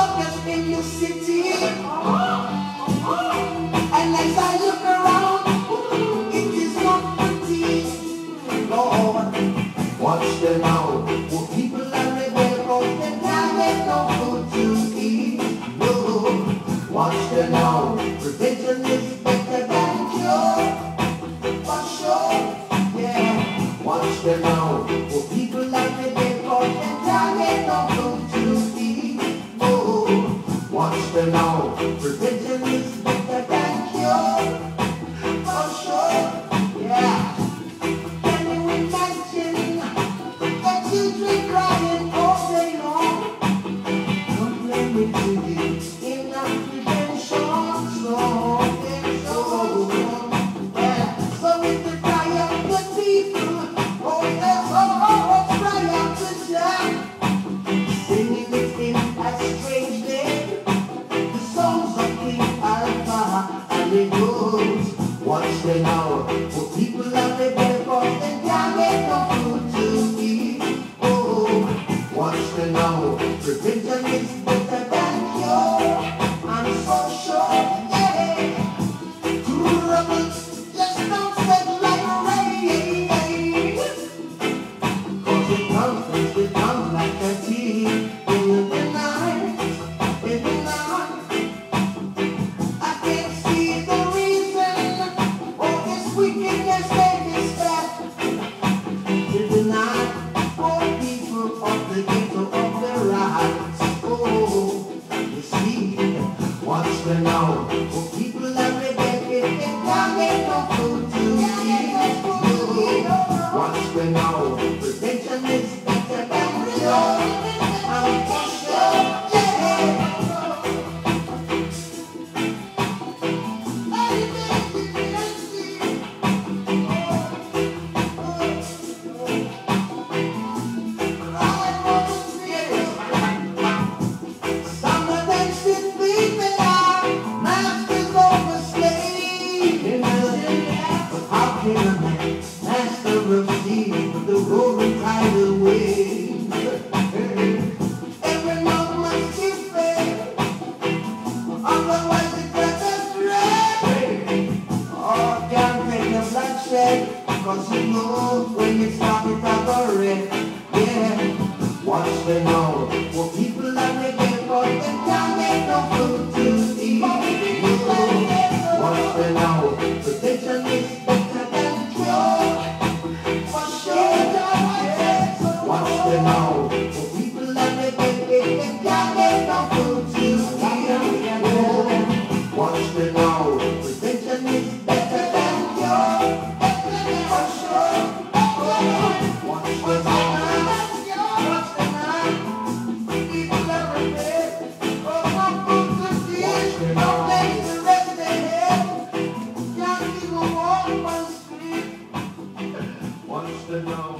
focus in your city. And as I look around, it is not pretty. Lord, watch them out. For people are rebel, they can't get no food to eat. No, watch them out. Prevention is better than cure. For sure, yeah. Watch them out. For people are rebel, they can't get no food to eat. No, watch them out. Prevention is better than cure. For sure, yeah. Can you imagine the children crying all day long? Don't blame me to you. Enough prevention, so yeah. So it's the cry of the people. Oh, yes, oh, cry out to Jah. Singing it in a strange day. The songs of King Alpha and it goes. Watch them now. For people are rebel, cause they can't get no food to eat. Oh, watch them now. Prevention is better than cure. I'm so sure, yeah. Trouble just don't set like rain. Cause it comes like a thief in the night, in the night. I can't see the reason for this wickedness they distract. In the night, for people of the ghetto of the rights. Oh, you see, watch them now. For people that rebel, they can't get no food to eat. Oh, watch them now. Prevention is better than cure. I'm for sure, yeah. Some of them still think they are masters over slaves. But how can a man master of sea with the roaring tidal waves? Every man must be fair, otherwise it catastrophe. Oh, can't take the bloodshed, cause you know when you stop it up already. Yeah, watch them now. For people are rebel, cause they can't get no food to eat. No, watch them now. Protection is better than cure. For sure, yeah. Watch them now. For people are rebel, they can't get no food to eat. No, watch them now. Prevention is better than cure. For sure, watch them now. Watch them now. People are rebel, oh, no food to eat. No place to rest their head. Young people walk on the street. Watch them now.